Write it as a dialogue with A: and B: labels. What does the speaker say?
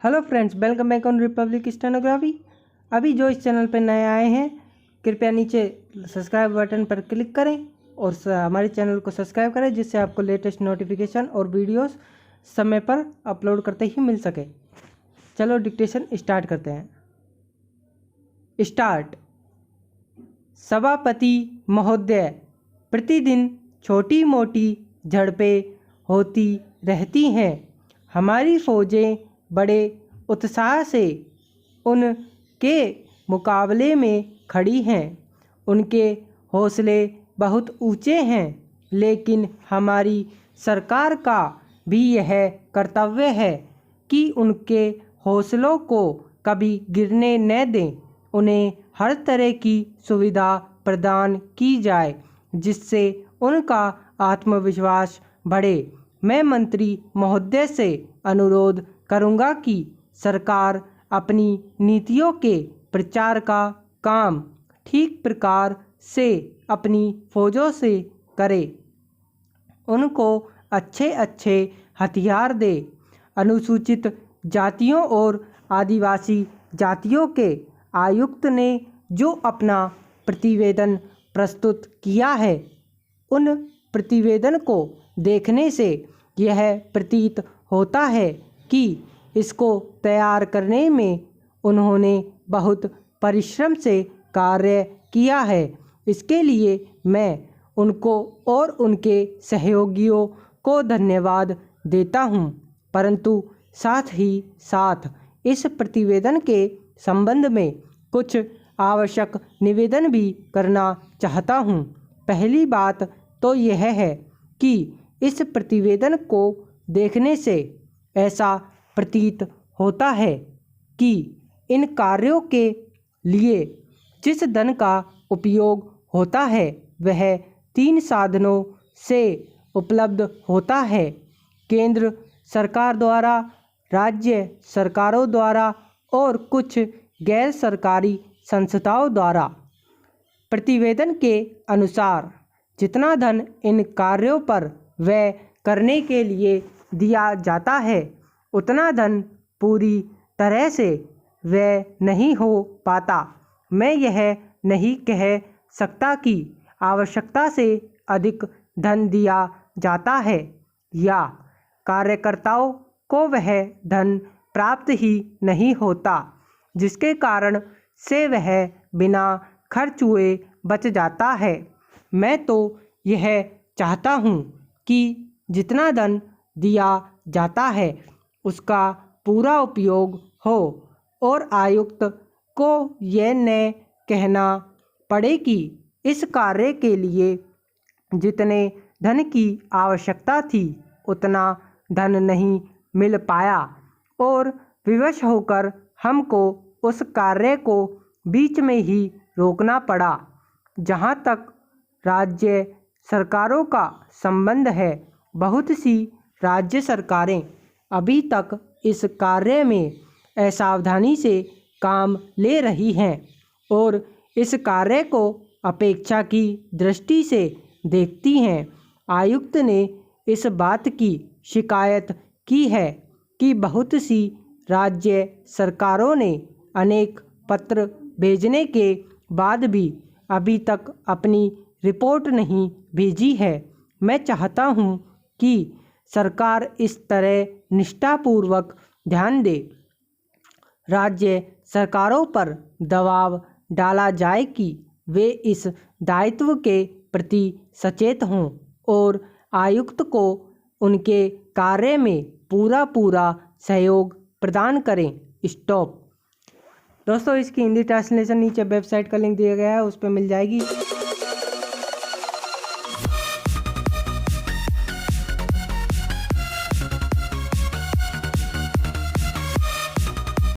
A: Hello friends, welcome back on Republic stenography. अभी जो इस चैनल पर नए आए हैं, कृपया नीचे सब्सक्राइब बटन पर क्लिक करें और हमारे चैनल को सब्सक्राइब करें, जिससे आपको लेटेस्ट नोटिफिकेशन और वीडियोस समय पर अपलोड करते ही मिल सके। चलो डिक्टेशन स्टार्ट करते हैं। स्टार्ट। सभापति महोदय, प्रतिदिन छोटी मोटी झड़पें होती रहती हैं। हमारी फौजें बड़े उत्साह से उनके मुकाबले में खड़ी हैं। उनके हौसले बहुत ऊंचे हैं, लेकिन हमारी सरकार का भी यह कर्तव्य है कि उनके हौसलों को कभी गिरने न दें। उन्हें हर तरह की सुविधा प्रदान की जाए, जिससे उनका आत्मविश्वास बढ़े। मैं मंत्री महोदय से अनुरोध करूंगा कि सरकार अपनी नीतियों के प्रचार का काम ठीक प्रकार से अपनी फौजों से करे। उनको अच्छे अच्छे हथियार दे। अनुसूचित जातियों और आदिवासी जातियों के आयुक्त ने जो अपना प्रतिवेदन प्रस्तुत किया है, उन प्रतिवेदन को देखने से यह प्रतीत होता है कि इसको तैयार करने में उन्होंने बहुत परिश्रम से कार्य किया है। इसके लिए मैं उनको और उनके सहयोगियों को धन्यवाद देता हूं, परंतु साथ ही साथ इस प्रतिवेदन के संबंध में कुछ आवश्यक निवेदन भी करना चाहता हूं। पहली बात तो यह है कि इस प्रतिवेदन को देखने से ऐसा प्रतीत होता है कि इन कार्यों के लिए जिस धन का उपयोग होता है वह 3 साधनों से उपलब्ध होता है: केंद्र सरकार द्वारा, राज्य सरकारों द्वारा और कुछ गैर सरकारी संस्थाओं द्वारा। प्रतिवेदन के अनुसार जितना धन इन कार्यों पर व्यय करने के लिए दिया जाता है, उतना धन पूरी तरह से व्यय नहीं हो पाता। मैं यह नहीं कह सकता कि आवश्यकता से अधिक धन दिया जाता है या कार्यकर्ताओं को वह धन प्राप्त ही नहीं होता, जिसके कारण से वह बिना खर्च हुए बच जाता है। मैं तो यह चाहता हूँ कि जितना धन दिया जाता है उसका पूरा उपयोग हो और आयुक्त को यह न कहना पड़े कि इस कार्य के लिए जितने धन की आवश्यकता थी उतना धन नहीं मिल पाया और विवश होकर हमको उस कार्य को बीच में ही रोकना पड़ा। जहाँ तक राज्य सरकारों का संबंध है, बहुत सी राज्य सरकारें अभी तक इस कार्य में असावधानी से काम ले रही हैं और इस कार्य को अपेक्षा की दृष्टि से देखती हैं। आयुक्त ने इस बात की शिकायत की है कि बहुत सी राज्य सरकारों ने अनेक पत्र भेजने के बाद भी अभी तक अपनी रिपोर्ट नहीं भेजी है। मैं चाहता हूं कि सरकार इस तरह निष्ठापूर्वक ध्यान दे, राज्य सरकारों पर दबाव डाला जाए कि वे इस दायित्व के प्रति सचेत हों और आयुक्त को उनके कार्य में पूरा सहयोग प्रदान करें। स्टॉप। दोस्तों, इसकी हिंदी ट्रांसलेशन नीचे वेबसाइट का लिंक दिया गया है, उस पर मिल जाएगी।